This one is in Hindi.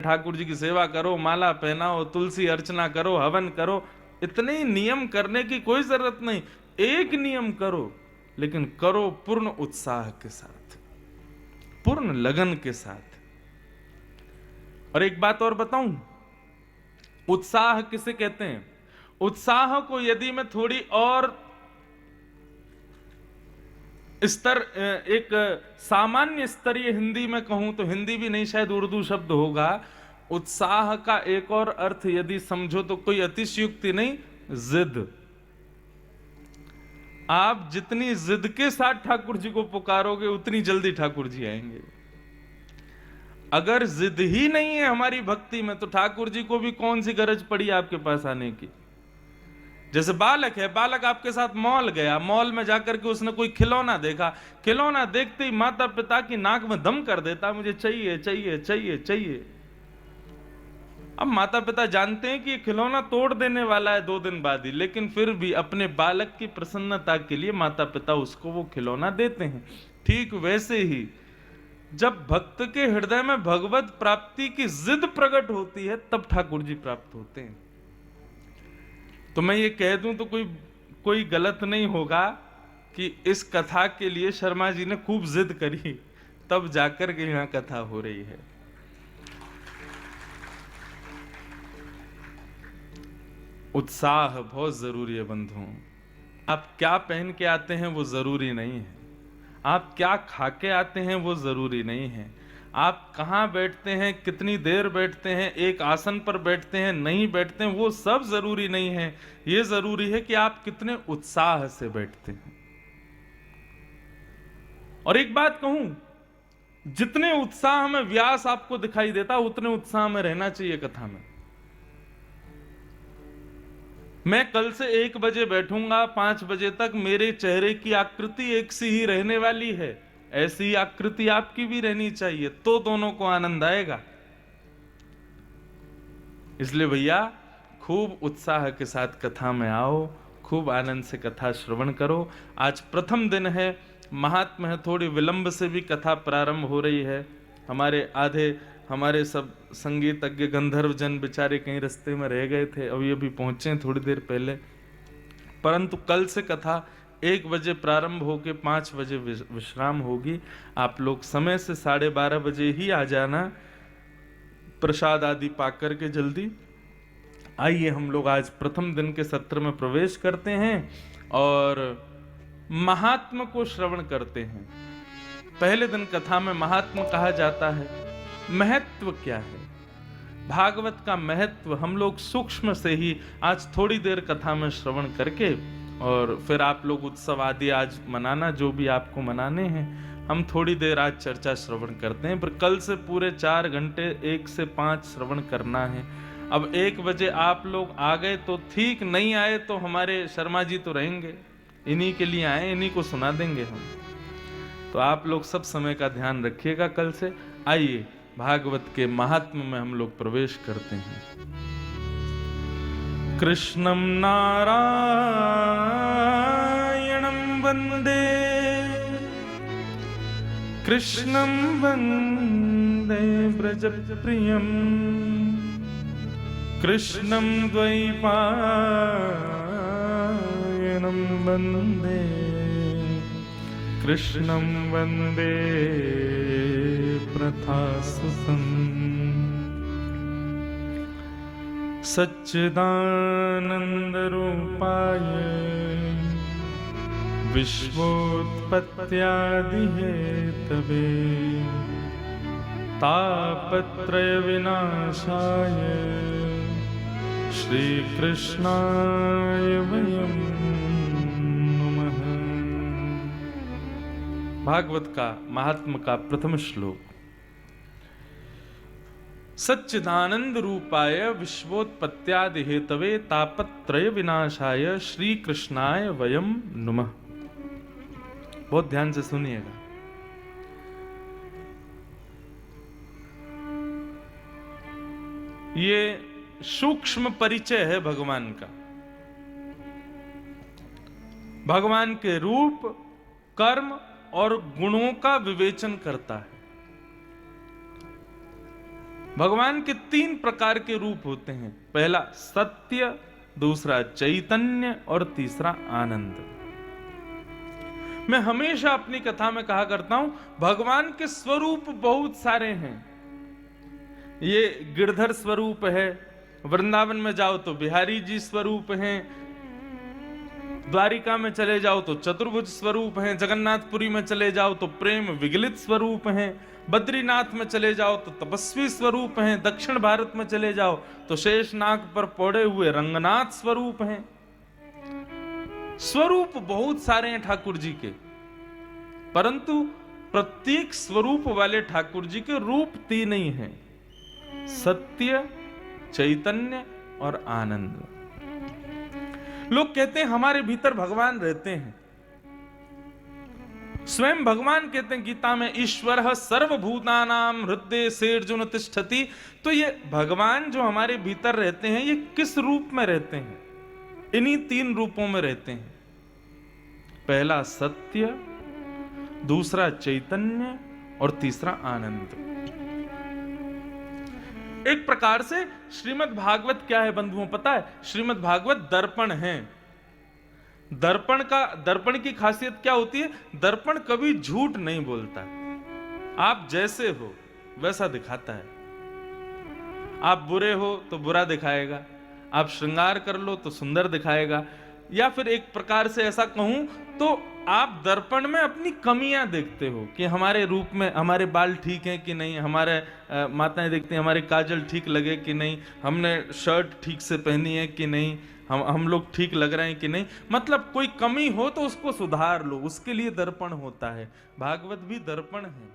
ठाकुर जी की सेवा करो, माला पहनाओ, तुलसी अर्चना करो, हवन करो। इतने नियम करने की कोई जरूरत नहीं। एक नियम करो, लेकिन करो पूर्ण उत्साह के साथ, पूर्ण लगन के साथ। और एक बात और बताऊं, उत्साह किसे कहते हैं? उत्साह को यदि मैं थोड़ी और स्तर, एक सामान्य स्तरीय हिंदी में कहूं, तो हिंदी भी नहीं, शायद उर्दू शब्द होगा। उत्साह का एक और अर्थ यदि समझो तो कोई अतिशयोक्ति नहीं, जिद। आप जितनी जिद के साथ ठाकुर जी को पुकारोगे, उतनी जल्दी ठाकुर जी आएंगे। अगर जिद ही नहीं है हमारी भक्ति में, तो ठाकुर जी को भी कौन सी गरज पड़ी आपके पास आने की। जैसे बालक है, बालक आपके साथ मॉल गया, मॉल में जाकर के उसने कोई खिलौना देखा, खिलौना देखते ही माता पिता की नाक में दम कर देता, मुझे चाहिए चाहिए चाहिए चाहिए। अब माता पिता जानते हैं कि ये खिलौना तोड़ देने वाला है 2 दिन बाद ही, लेकिन फिर भी अपने बालक की प्रसन्नता के लिए माता पिता उसको वो खिलौना देते हैं। ठीक वैसे ही जब भक्त के हृदय में भगवत प्राप्ति की जिद प्रकट होती है, तब ठाकुर जी प्राप्त होते हैं। तो मैं ये कह दूं तो कोई गलत नहीं होगा कि इस कथा के लिए शर्मा जी ने खूब जिद करी, तब जाकर के यहां कथा हो रही है। उत्साह बहुत जरूरी है बंधुओं। आप क्या पहन के आते हैं वो जरूरी नहीं है, आप क्या खा के आते हैं वो जरूरी नहीं है, आप कहां बैठते हैं, कितनी देर बैठते हैं, एक आसन पर बैठते हैं, नहीं बैठते हैं, वो सब जरूरी नहीं है। ये जरूरी है कि आप कितने उत्साह से बैठते हैं। और एक बात कहूं, जितने उत्साह में व्यास आपको दिखाई देता, उतने उत्साह में रहना चाहिए कथा में। मैं कल से 1 बजे बैठूंगा, 5 बजे तक मेरे चेहरे की आकृति एक सी ही रहने वाली है, ऐसी आकृति आपकी भी रहनी चाहिए, तो दोनों को आनंद आएगा। इसलिए भैया खूब उत्साह के साथ कथा में आओ, खूब आनंद से कथा श्रवण करो। आज प्रथम दिन है, महात्म है, थोड़ी विलंब से भी कथा प्रारंभ हो रही है। हमारे सब संगीतज्ञ गंधर्व जन बेचारे कहीं रास्ते में रह गए थे, अभी अभी पहुंचे थोड़ी देर पहले। परंतु कल से कथा 1 बजे प्रारंभ होकर 5 बजे विश्राम होगी। आप लोग समय से 12:30 बजे ही आ जाना, प्रसाद आदि पाकर के जल्दी। आइए हम लोग आज प्रथम दिन के सत्र में प्रवेश करते हैं और महात्म को श्रवण करते हैं। पहले दिन कथा में महात्म कहा जाता है। महत्व क्या है, भागवत का महत्व हम लोग सूक्ष्म से ही आज थोड़ी देर कथा में श्रवण करके, और फिर आप लोग उत्सव आदि आज मनाना, जो भी आपको मनाने हैं, हम थोड़ी देर आज चर्चा श्रवण करते हैं। पर कल से पूरे 4 घंटे 1 से 5 श्रवण करना है। अब 1 बजे आप लोग आ गए तो ठीक, नहीं आए तो हमारे शर्मा जी तो रहेंगे, इन्हीं के लिए आए, इन्हीं को सुना देंगे हम। तो आप लोग सब समय का ध्यान रखिएगा कल से। आइए भागवत के महात्म में हम लोग प्रवेश करते हैं। कृष्णं नारायणं वंदे, कृष्णं वंदे व्रजप्रियं, कृष्णं द्वैपायनं वंदे, कृष्णं वंदे प्रथासुतं। सच्चिदानन्दरूपाय विश्वोत्पत्त्यादिहेतवे, तापत्रयविनाशाय श्रीकृष्णाय वयं नमः। भागवत का महात्म का प्रथम श्लोक। सच्चिदानंद रूपाय विश्वोत्पत्त्यादि हेतवे तापत्रय विनाशाय श्री कृष्णाय वयम नुमः। बहुत ध्यान से सुनिएगा। ये सूक्ष्म परिचय है भगवान का। भगवान के रूप, कर्म और गुणों का विवेचन करता है। भगवान के 3 प्रकार के रूप होते हैं। पहला सत्य, दूसरा चैतन्य और तीसरा आनंद। मैं हमेशा अपनी कथा में कहा करता हूं, भगवान के स्वरूप बहुत सारे हैं। ये गिरधर स्वरूप है, वृंदावन में जाओ तो बिहारी जी स्वरूप हैं, द्वारिका में चले जाओ तो चतुर्भुज स्वरूप हैं, जगन्नाथपुरी में चले जाओ तो प्रेम विगलित स्वरूप हैं, बद्रीनाथ में चले जाओ तो तपस्वी स्वरूप हैं, दक्षिण भारत में चले जाओ तो शेषनाग पर पड़े हुए रंगनाथ स्वरूप हैं। स्वरूप बहुत सारे हैं ठाकुर जी के, परंतु प्रत्येक स्वरूप वाले ठाकुर जी के रूप 3 ही हैं, सत्य, चैतन्य और आनंद। लोग कहते हैं हमारे भीतर भगवान रहते हैं। स्वयं भगवान कहते हैं गीता में, ईश्वर सर्वभूतानां हृदय सेर्जुन तिष्ठति। तो ये भगवान जो हमारे भीतर रहते हैं, ये किस रूप में रहते हैं? इन्हीं 3 रूपों में रहते हैं। पहला सत्य, दूसरा चैतन्य और तीसरा आनंद। एक प्रकार से श्रीमद् भागवत क्या है बंधुओं, पता है? श्रीमद् भागवत दर्पण है। दर्पण की खासियत क्या होती है? दर्पण कभी झूठ नहीं बोलता। आप जैसे हो वैसा दिखाता है। आप बुरे हो तो बुरा दिखाएगा, आप श्रृंगार कर लो तो सुंदर दिखाएगा। या फिर एक प्रकार से ऐसा कहूं तो आप दर्पण में अपनी कमियां देखते हो कि हमारे रूप में हमारे बाल ठीक हैं कि नहीं, हमारे माताएं देखती हैं हमारे काजल ठीक लगे कि नहीं, हमने शर्ट ठीक से पहनी है कि नहीं, हम लोग ठीक लग रहे हैं कि नहीं। मतलब कोई कमी हो तो उसको सुधार लो, उसके लिए दर्पण होता है। भागवत भी दर्पण है।